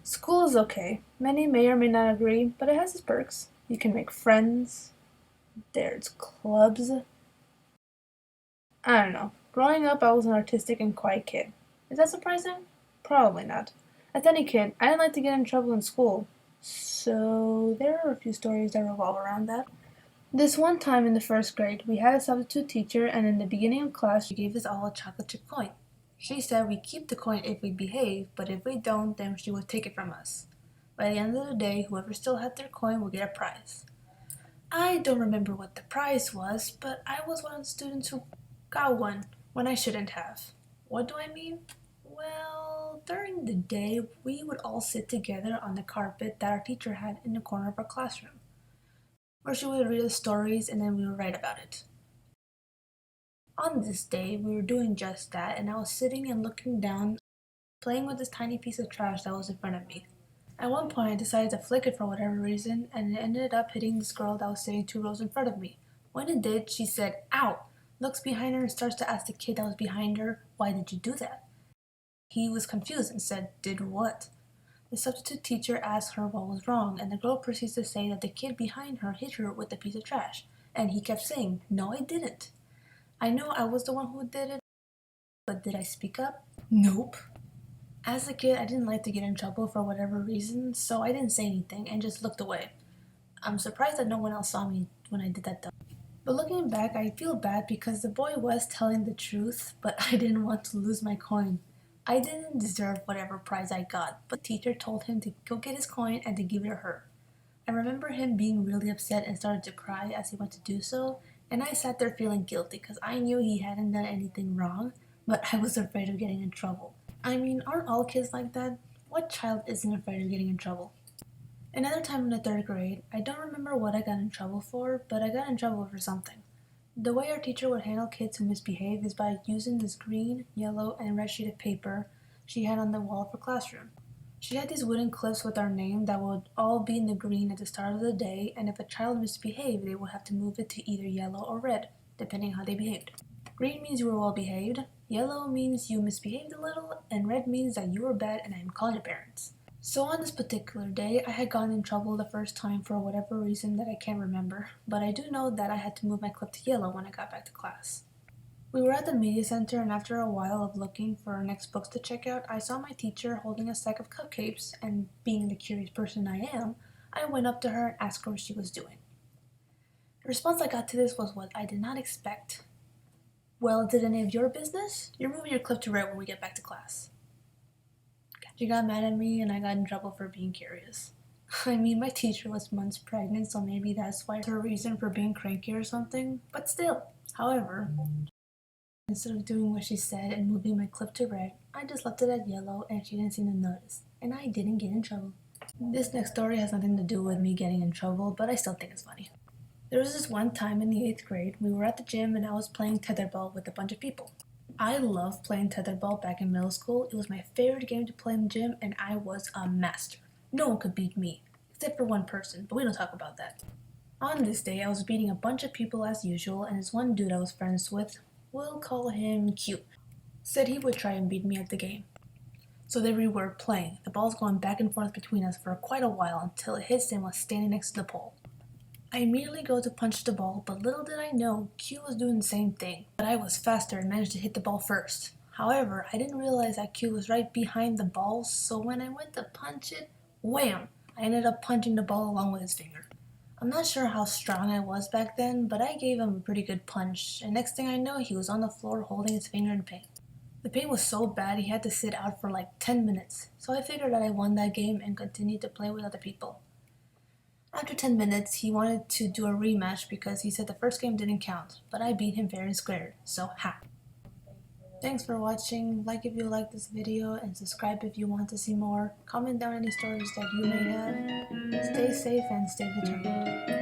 School is okay. Many may or may not agree, but it has its perks. You can make friends, there's clubs. I don't know. Growing up, I was an artistic and quiet kid. Is that surprising? Probably not. As any kid, I didn't like to get in trouble in school. So there are a few stories that revolve around that. This one time in the first grade, we had a substitute teacher, and in the beginning of class, she gave us all a chocolate chip coin. She said we keep the coin if we behave, but if we don't, then she would take it from us. By the end of the day, whoever still had their coin would get a prize. I don't remember what the prize was, but I was one of the students who got one when I shouldn't have. What do I mean? Well, during the day, we would all sit together on the carpet that our teacher had in the corner of our classroom, where she would read us stories and then we would write about it. On this day, we were doing just that, and I was sitting and looking down, playing with this tiny piece of trash that was in front of me. At one point, I decided to flick it for whatever reason, and it ended up hitting this girl that was sitting 2 rows in front of me. When it did, she said, "Ow!" Looks behind her and starts to ask the kid that was behind her, "Why did you do that?" He was confused and said, "Did what?" The substitute teacher asked her what was wrong, and the girl proceeds to say that the kid behind her hit her with a piece of trash, and he kept saying, "No, I didn't." I know I was the one who did it, but did I speak up? Nope. As a kid, I didn't like to get in trouble for whatever reason, so I didn't say anything and just looked away. I'm surprised that no one else saw me when I did that though. But looking back, I feel bad because the boy was telling the truth, but I didn't want to lose my coin. I didn't deserve whatever prize I got, but the teacher told him to go get his coin and to give it to her. I remember him being really upset and started to cry as he went to do so, and I sat there feeling guilty because I knew he hadn't done anything wrong, but I was afraid of getting in trouble. I mean, aren't all kids like that? What child isn't afraid of getting in trouble? Another time in the third grade, I don't remember what I got in trouble for, but I got in trouble for something. The way our teacher would handle kids who misbehave is by using this green, yellow, and red sheet of paper she had on the wall of her classroom. She had these wooden clips with our name that would all be in the green at the start of the day, and if a child misbehaved, they would have to move it to either yellow or red, depending how they behaved. Green means you were well behaved, yellow means you misbehaved a little, and red means that you were bad and I'm calling your parents. So on this particular day, I had gotten in trouble the first time for whatever reason that I can't remember, but I do know that I had to move my clip to yellow when I got back to class. We were at the media center, and after a while of looking for our next books to check out, I saw my teacher holding a stack of cupcakes, and being the curious person I am, I went up to her and asked her what she was doing. The response I got to this was what I did not expect. "Well, is it any of your business? You're moving your clip to red when we get back to class." She got mad at me, and I got in trouble for being curious. I mean, my teacher was months pregnant, so maybe that's why her reason for being cranky or something, but still. However, instead of doing what she said and moving my clip to red, I just left it at yellow and she didn't seem to notice, and I didn't get in trouble. This next story has nothing to do with me getting in trouble, but I still think it's funny. There was this one time in the 8th grade, we were at the gym and I was playing tetherball with a bunch of people. I loved playing tetherball back in middle school. It was my favorite game to play in the gym and I was a master. No one could beat me, except for one person, but we don't talk about that. On this day, I was beating a bunch of people as usual, and this one dude I was friends with, we'll call him Q, said he would try and beat me at the game. So there we were playing, the balls going back and forth between us for quite a while until it hits and was standing next to the pole. I immediately go to punch the ball, but little did I know Q was doing the same thing, but I was faster and managed to hit the ball first. However, I didn't realize that Q was right behind the ball, so when I went to punch it, wham! I ended up punching the ball along with his finger. I'm not sure how strong I was back then, but I gave him a pretty good punch, and next thing I know, he was on the floor holding his finger in pain. The pain was so bad he had to sit out for like 10 minutes, so I figured that I won that game and continued to play with other people. After 10 minutes, he wanted to do a rematch because he said the first game didn't count, but I beat him fair and square, so ha. Thanks for watching, like if you like this video, and subscribe if you want to see more. Comment down any stories that you may have. Stay safe and stay determined.